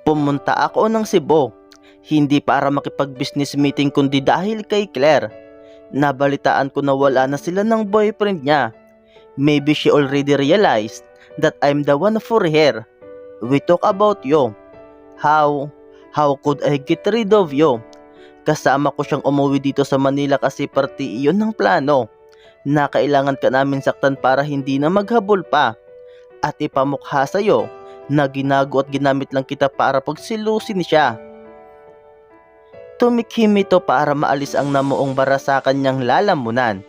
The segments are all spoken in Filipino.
Pumunta ako ng Cebu, hindi para makipag-business meeting kundi dahil kay Claire. Nabalitaan ko na wala na sila ng boyfriend niya. Maybe she already realized that I'm the one for her. We talk about you. How? How could I get rid of you? Kasama ko siyang umuwi dito sa Manila kasi parte iyon ng plano na kailangan ka namin saktan para hindi na maghabol pa at ipamukha sa'yo na ginago at ginamit lang kita para pagsilusin siya. Tumikhim ito para maalis ang namuong bara sa kanyang lalamunan.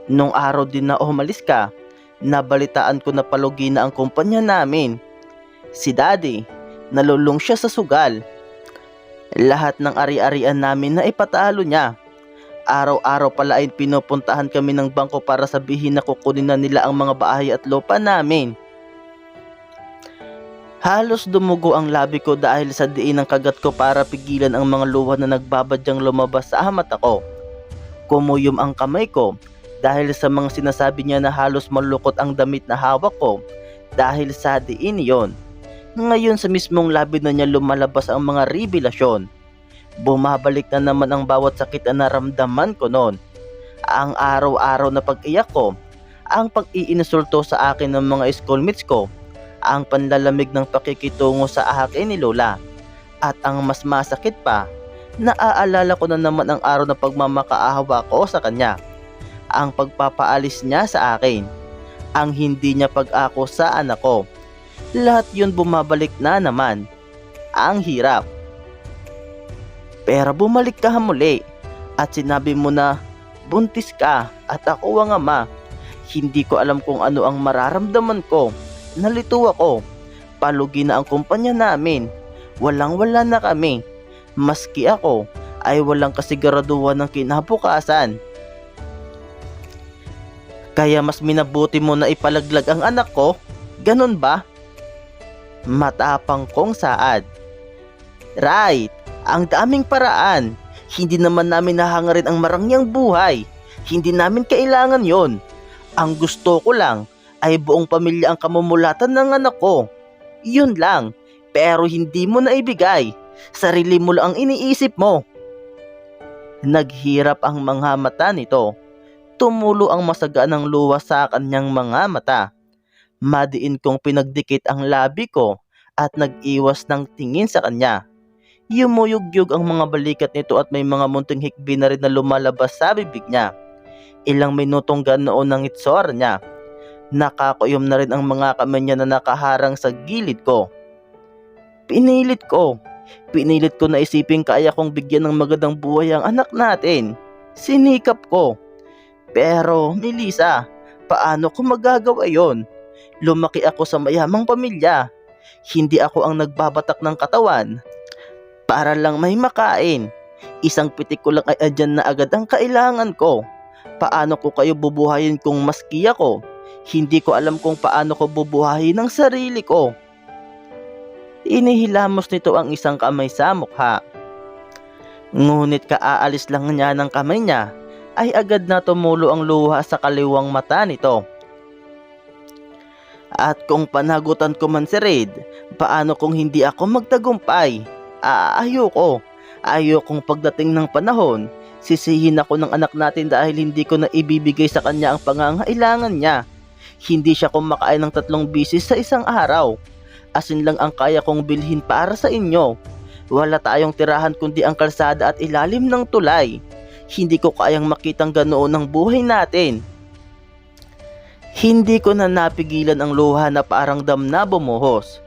Nung araw din na umalis ka, nabalitaan ko na palugi na ang kumpanya namin. Si Daddy, nalulung siya sa sugal. Lahat ng ari-arian namin na ipatalo niya. Araw-araw pala ay pinupuntahan kami ng bangko para sabihin na kukunin na nila ang mga bahay at lupa namin. Halos dumugo ang labi ko dahil sa diin ng kagat ko para pigilan ang mga luha na nagbabadyang lumabas sa mata ko. Kumuyom ang kamay ko dahil sa mga sinasabi niya na halos malukot ang damit na hawak ko dahil sa diin yon. Ngayon sa mismong labi na niya lumalabas ang mga revelasyon. Bumabalik na naman ang bawat sakit na naramdaman ko noon. Ang araw-araw na pag-iyak ko, ang pag-iinsulto sa akin ng mga schoolmates ko, ang panlalamig ng pakikitungo sa akin ni Lola. At ang mas masakit pa, naaalala ko na naman ang araw na pagmamakaawa ko sa kanya. Ang pagpapaalis niya sa akin, ang hindi niya pag-ako sa anak ko. Lahat yun bumabalik na naman. Ang hirap. Pero bumalik ka muli at sinabi mo na buntis ka at ako ang ama. Hindi ko alam kung ano ang mararamdaman ko. Nalito ako. Palugi na ang kumpanya namin. Walang-wala na kami. Maski ako ay walang kasiguraduhan ng kinabukasan. Kaya mas minabuti mo na ipalaglag ang anak ko? Ganon ba? Matapang kong saad. Right, ang daming paraan. Hindi naman namin nahangarin ang marangyang buhay. Hindi namin kailangan yon. Ang gusto ko lang ay buong pamilya ang kamumulatan ng anak ko. Yun lang, pero hindi mo na ibigay. Sarili mo lang ang iniisip mo. Naghirap ang mga mata nito. Tumulo ang masaganang luha sa kanyang mga mata. Madiin kong pinagdikit ang labi ko at nag-iwas ng tingin sa kanya. Yumuyugyug ang mga balikat nito at may mga munting hikbi na rin na lumalabas sa bibig niya. Ilang minutong ganoon ang itsura niya. Nakakuyom na rin ang mga kamay niya na nakaharang sa gilid ko. Pinilit ko na isipin kaya kong bigyan ng magandang buhay ang anak natin. Sinikap ko. Pero Melissa, paano ko magagawa yon? Lumaki ako sa mayamang pamilya. Hindi ako ang nagbabatak ng katawan para lang may makain. Isang pitik ko lang ay andyan na agad ang kailangan ko. Paano ko kayo bubuhayin kung maski ako? Hindi ko alam kung paano ko bubuhayin ang sarili ko. Inihilamos nito ang isang kamay sa mukha. Ngunit kaaalis lang niya ng kamay niya ay agad na tumulo ang luha sa kaliwang mata nito. At kung panagutan ko man si Red, paano kung hindi ako magtagumpay? Ayokong pagdating ng panahon, sisihin ako ng anak natin dahil hindi ko na ibibigay sa kanya ang pangangailangan niya. Hindi siya kumakain ng 3 bisis sa isang araw. Asin lang ang kaya kong bilhin para sa inyo. Wala tayong tirahan kundi ang kalsada at ilalim ng tulay. Hindi ko kayang makitang ganoon ang buhay natin. Hindi ko na napigilan ang luha na parang dam na bumuhos.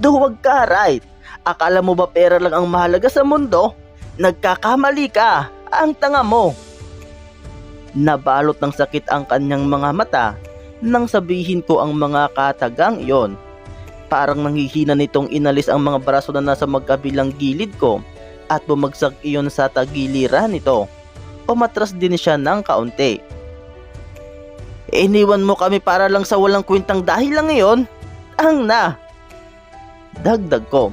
Duwag ka, right? Akala mo ba pera lang ang mahalaga sa mundo? Nagkakamali ka. Ang tanga mo. Nabalot ng sakit ang kanyang mga mata nang sabihin ko ang mga katagang iyon. Parang nanghihina nitong inalis ang mga braso na nasa magkabilang gilid ko at bumagsak iyon sa tagiliran nito. Umatras din siya ng kaunti. Iniwan mo kami para lang sa walang kwentang dahil lang iyon? Ang na! Dagdag ko.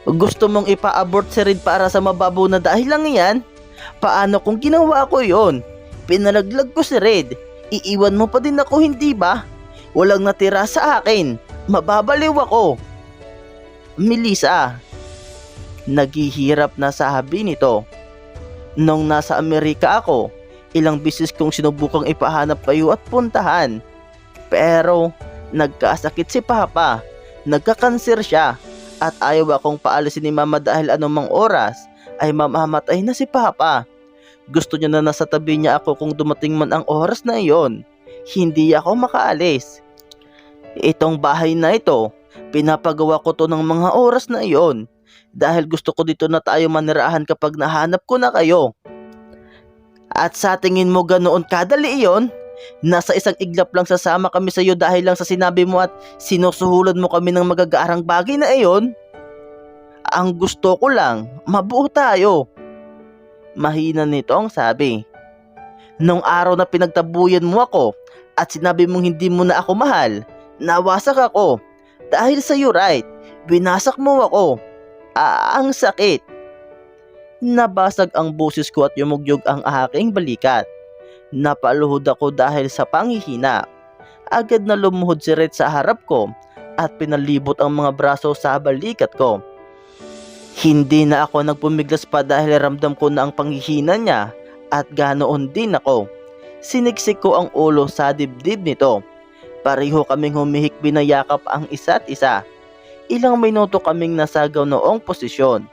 Gusto mong ipa-abort si Red para sa mababaw na dahil lang iyan? Paano kung ginawa ko iyon? Pinalaglag ko si Red. Iiwan mo pa din ako, hindi ba? Walang natira sa akin. Mababaliw ako. Melissa, naghihirap na sabi nito. Nung nasa Amerika ako, ilang beses kong sinubukang ipahanap kayo at puntahan. Pero nagkasakit si Papa, nagkakanser siya, at ayaw akong paalisin ni Mama dahil anumang oras ay mamamatay na si Papa. Gusto niya na nasa tabi niya ako kung dumating man ang oras na iyon. Hindi ako makaalis. Itong bahay na ito, pinapagawa ko to ng mga oras na iyon dahil gusto ko dito na tayo manirahan kapag nahanap ko na kayo. At sa tingin mo ganoon kadali iyon? Nasa isang iglap lang sasama kami sa iyo dahil lang sa sinabi mo at sinusuhulan mo kami ng magagaarang bagay na iyon? Ang gusto ko lang, mabuo tayo. Mahina nitong sabi. Nung araw na pinagtabuyan mo ako at sinabi mong hindi mo na ako mahal, nawasak ako. Dahil sa iyo, right? Binasak mo ako. Ang sakit. Nabasag ang boses ko at yumugyog ang aking balikat. Napaluhod ako dahil sa panghihina. Agad na lumuhod si Red sa harap ko at pinalibot ang mga braso sa balikat ko. Hindi na ako nagpumiglas pa dahil ramdam ko na ang panghihina niya at ganoon din ako. Siniksik ko ang ulo sa dibdib nito. Pareho kaming humihikbi na yakap ang isa't isa. Ilang minuto kaming nasagaw noong posisyon.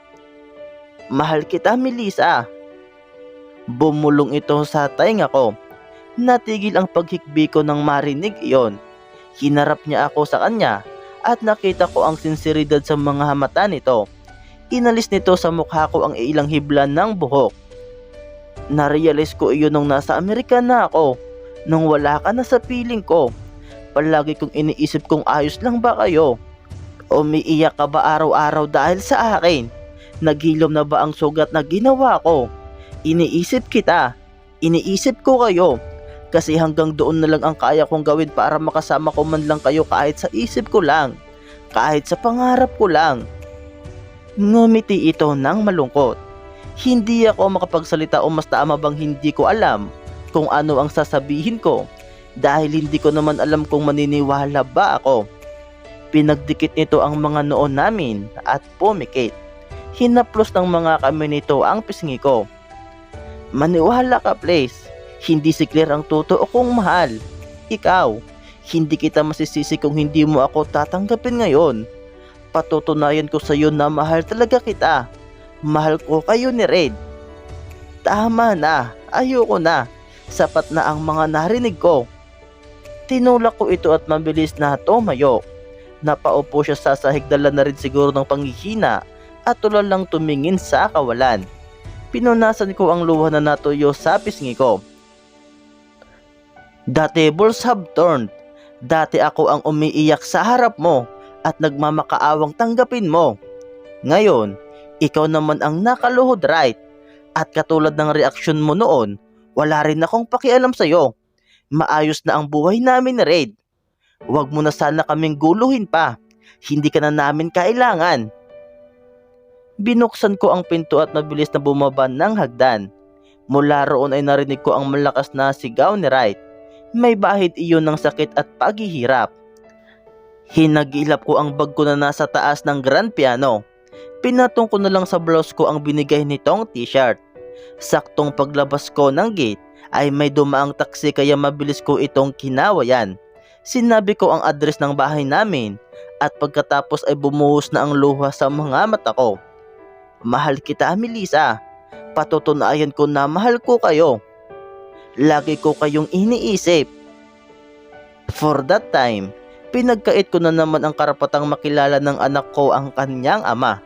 Mahal kita, Melissa. Bumulong ito sa tainga ko. Natigil ang paghikbi ko nang marinig iyon. Hinarap niya ako sa kanya at nakita ko ang sinseridad sa mga mata nito. Inalis nito sa mukha ko ang ilang hibla ng buhok. Narealize ko iyon nung nasa Amerika na ako. Nung wala ka na sa piling ko. Palagi kong iniisip kung ayos lang ba kayo. Umiiyak ka ba araw-araw dahil sa akin? Naghilom na ba ang sugat na ginawa ko? Iniisip kita. Iniisip ko kayo. Kasi hanggang doon na lang ang kaya kong gawin para makasama ko man lang kayo kahit sa isip ko lang. Kahit sa pangarap ko lang. Ngumiti ito ng malungkot. Hindi ako makapagsalita o mas tama bang hindi ko alam kung ano ang sasabihin ko dahil hindi ko naman alam kung maniniwala ba ako. Pinagdikit nito ang mga noo namin at pumikit. Hinaplos ng mga kamay nito ang pisngi ko. Maniwala ka, please. Hindi si Claire ang totoo kong mahal. Ikaw, hindi kita masisisi kung hindi mo ako tatanggapin ngayon. Patutunayan ko sa iyo na mahal talaga kita. Mahal ko kayo ni Red. Tama na, ayoko na. Sapat na ang mga narinig ko. Tinulak ko ito at mabilis na tumayo. Napaupo siya sa sahig, dala na rin siguro ng panghihina at tulad lang tumingin sa kawalan. Pinunasan ko ang luha na natuyo sa pisngi ko. The tables have turned. Dati ako ang umiiyak sa harap mo at nagmamakaawang tanggapin mo. Ngayon, ikaw naman ang nakaluhod, right? At katulad ng reaksyon mo noon, wala rin akong pakialam sa'yo. Maayos na ang buhay namin ni Red. Huwag mo na sana kaming guluhin pa. Hindi ka na namin kailangan. Binuksan ko ang pinto at mabilis na bumaba ng hagdan. Mula roon ay narinig ko ang malakas na sigaw ni Wright. May bahid iyon ng sakit at paghihirap. Hinagilap ko ang bag ko na nasa taas ng grand piano. Pinatong ko na lang sa blouse ko ang binigay nitong t-shirt. Saktong paglabas ko ng gate ay may dumaang taksi kaya mabilis ko itong kinawayan. Sinabi ko ang address ng bahay namin at pagkatapos ay bumuhos na ang luha sa mga mata ko. Mahal kita, Melissa. Patutunayan ko na mahal ko kayo. Lagi ko kayong iniisip. For that time, pinagkait ko na naman ang karapatang makilala ng anak ko ang kanyang ama.